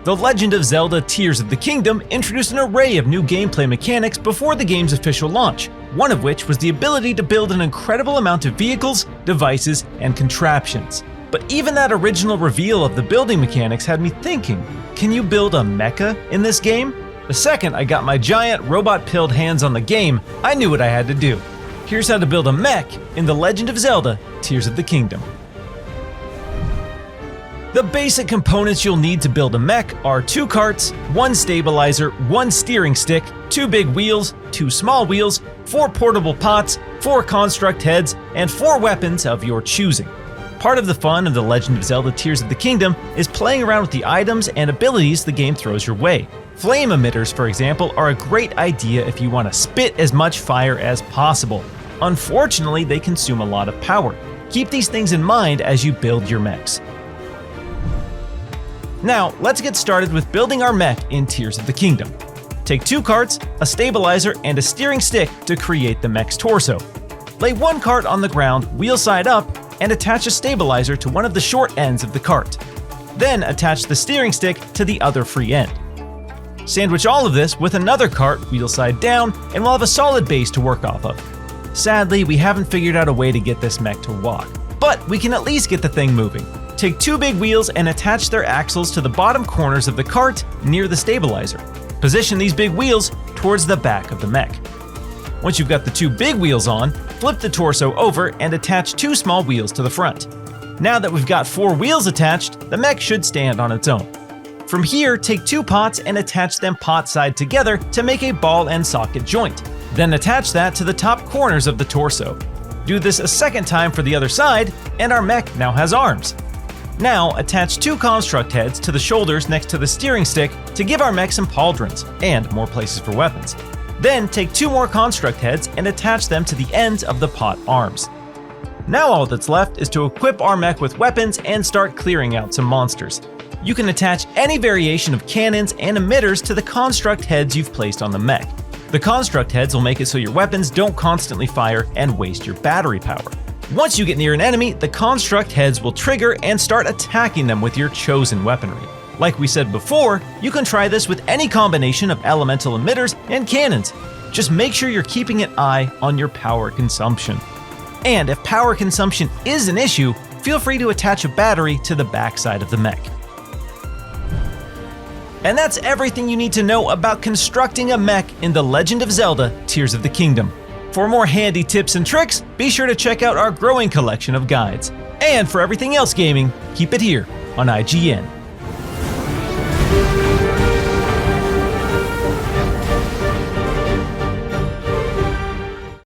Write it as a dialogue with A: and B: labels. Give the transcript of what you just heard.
A: The Legend of Zelda Tears of the Kingdom introduced an array of new gameplay mechanics before the game's official launch, one of which was the ability to build an incredible amount of vehicles, devices, and contraptions. But even that original reveal of the building mechanics had me thinking, can you build a mecha in this game? The second I got my giant robot-pilled hands on the game, I knew what I had to do. Here's how to build a mech in The Legend of Zelda Tears of the Kingdom. The basic components you'll need to build a mech are 2 carts, 1 stabilizer, 1 steering stick, 2 big wheels, 2 small wheels, 4 portable pots, 4 construct heads, and 4 weapons of your choosing. Part of the fun of The Legend of Zelda Tears of the Kingdom is playing around with the items and abilities the game throws your way. Flame emitters, for example, are a great idea if you want to spit as much fire as possible. Unfortunately, they consume a lot of power. Keep these things in mind as you build your mechs. Now, let's get started with building our mech in Tears of the Kingdom. Take 2 carts, a stabilizer, and a steering stick to create the mech's torso. Lay 1 cart on the ground, wheel side up, and attach a stabilizer to one of the short ends of the cart. Then attach the steering stick to the other free end. Sandwich all of this with another cart, wheel side down, and we'll have a solid base to work off of. Sadly, we haven't figured out a way to get this mech to walk, but we can at least get the thing moving. Take 2 big wheels and attach their axles to the bottom corners of the cart near the stabilizer. Position these big wheels towards the back of the mech. Once you've got the 2 big wheels on, flip the torso over and attach 2 small wheels to the front. Now that we've got 4 wheels attached, the mech should stand on its own. From here, take 2 pots and attach them pot side together to make a ball and socket joint. Then attach that to the top corners of the torso. Do this a second time for the other side, and our mech now has arms. Now, attach 2 construct heads to the shoulders next to the steering stick to give our mech some pauldrons and more places for weapons. Then take 2 more construct heads and attach them to the ends of the pot arms. Now all that's left is to equip our mech with weapons and start clearing out some monsters. You can attach any variation of cannons and emitters to the construct heads you've placed on the mech. The construct heads will make it so your weapons don't constantly fire and waste your battery power. Once you get near an enemy, the construct heads will trigger and start attacking them with your chosen weaponry. Like we said before, you can try this with any combination of elemental emitters and cannons. Just make sure you're keeping an eye on your power consumption. And if power consumption is an issue, feel free to attach a battery to the backside of the mech. And that's everything you need to know about constructing a mech in The Legend of Zelda Tears of the Kingdom. For more handy tips and tricks, be sure to check out our growing collection of guides. And for everything else gaming, keep it here on IGN.